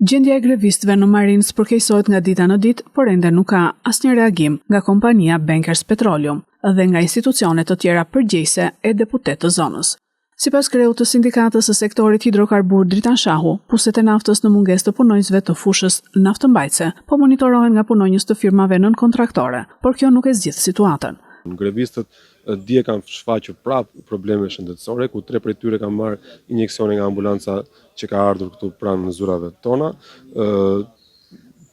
Gjendja e grevistëve në Marines përkeqësohet nga dita në ditë, por ende nuk ka asnjë reagim nga kompania Bankers Petroleum dhe nga institucione të tjera përgjegjëse e deputet të zonës. Sipas kreut të sindikatës së sektorit hidrokarbur Dritan Shahu, puset e naftës në mungesë të punonjësve të fushës naftëmbajtëse po monitorohen nga punonjës të firmave nën-kontraktore, por kjo nuk e zgjidh situatën. Grevistët dje kanë shfaqur prapë probleme shëndetësore, ku 3 prej tyre kanë marrë injeksione nga ambulanca që ka ardhur këtu pranë zyrave tona.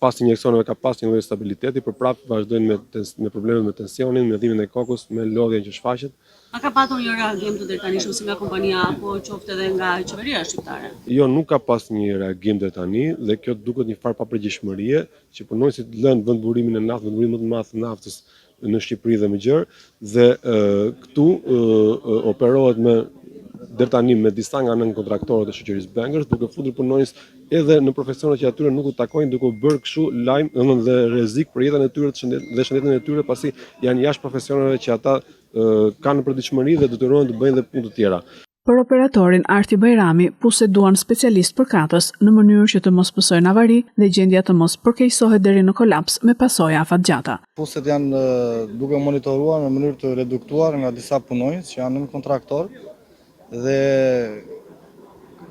Pas injeksioneve ka pas një lloj stabiliteti, por prapë vazhdojnë me problemet me tensionin, me dhimbjen e kokës, me lodhjen që shfaqet. A ka patur një reagim të deri si nga kompania apo qoftë edhe nga qeveria shqiptare? Jo, nuk ka pas një reagim deri tani dhe kjo duket një farë papërgjegjshmërie që punonjësit lënë vendburimin e naftës, vendburimin më të madh të naftës në Shqipëri dhe më gjërë, dhe këtu operohet deri tani me disa nga nën-kontraktorët e shoqërisë Bankers, duke futur punonjës edhe në profesionet që atyre nuk u takojnë, duke u bërë kështu lajm dhe rrezik për jetën e tyre dhe shëndetin e tyre, pasi janë jashtë profesioneve që ata kanë përditshmëri dhe detyrohen të bëjnë dhe punë të tjera. Për operatorin Arti Bajrami, poseduan specialist përkatës në mënyrë që të mos pësojnë avari dhe gjendja të mos përkeqësohet deri në kolaps me pasoja afatgjata. Puset janë duke monitoruar në mënyrë të reduktuar nga disa punonjës që janë në kontraktor dhe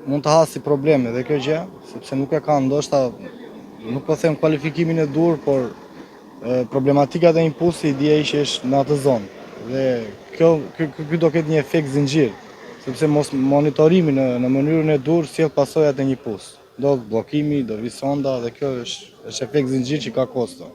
mund të hasi probleme dhe kjo gjë, sepse nuk e kanë ndoshta, nuk po them kualifikimin e dur, por problematika dhe impulsi i djej që është në atë zonë. Dhe kjo do ketë një efekt zinxhir, sepse mos monitorimi në mënyrën e dur sjell pasojat e një pus. Do bllokimi, do vi sonda dhe kjo është efekt zinxhir që ka kosto.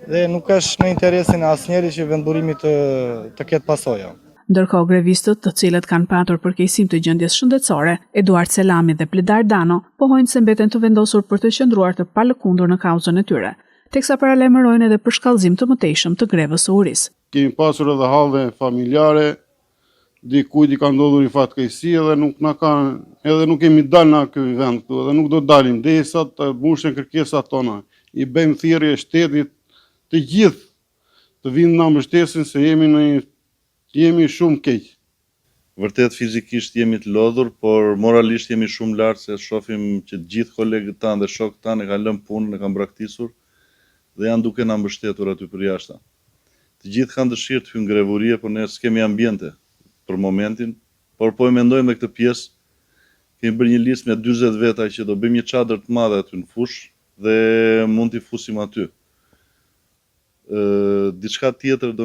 Dhe nuk është në interesin e asnjërit që vendburimi të ketë pasoja. Ndërkohë grevistët, të cilët kanë patur përkeqësim të gjendjes shëndetësore, Eduard Selami dhe Pledar Dano, pohojnë se mbeten të vendosur për të qëndruar të palëkundur në kauzën e tyre, teksa paralajmërojnë edhe për shkallëzim të mëtejshëm të grevës së urisë. Kemi pasur edhe hallë familjare, dikujt i ka ndodhur një fatkeqësi edhe nuk kemi dalë në ky vend këtu, edhe nuk do dalim derisa të mbushen kërkesat tona. I bëjmë thirrje shtetit të gjithë të vinë na mbështesin se jemi shumë keq. Vërtet fizikisht jemi të lodhur, por moralisht jemi shumë lart se shohim që të gjithë kolegët tanë dhe shokët tanë e kanë lënë punën, e kanë braktisur dhe janë duke na mbështetur aty për jashtë. Të gjithë kanë dëshirë të hyjnë grevurie, por ne s'kemi ambiente për momentin, por po e mendojmë me këtë pjesë. Kemi bërë një listë me 40 veta që do bëjmë një çadër të madhe aty në fushë dhe mund t'i fusim aty. Diçka tjetër,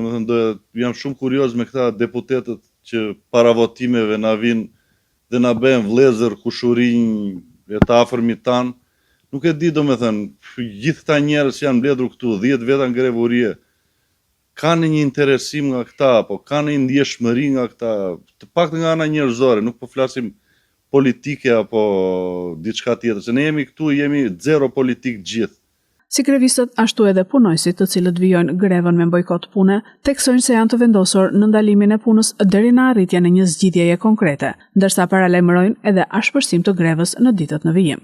jam shumë kurioz me këta deputetët që para votimeve na vinë dhe na bëjnë vëllezër, kushurinj e të afërmit tanë. Nuk e di, gjithë këta njerëz janë mbledhur këtu, 10 veta në grevurie. Kanë një interesim nga këta, apo kanë një ndjeshmëri nga këta, të paktën nga ana njerëzore, nuk po flasim politike apo diçka tjetër, se ne jemi këtu, jemi zero politik gjithë. Si grevistët, ashtu edhe punojësit të cilët vijojnë grevën me bojkot pune, theksojnë se janë të vendosur në ndalimin e punës deri në arritjen e një zgjidhjeje konkrete, ndërsa paralajmërojnë edhe ashpërsim të grevës në ditët në vijim.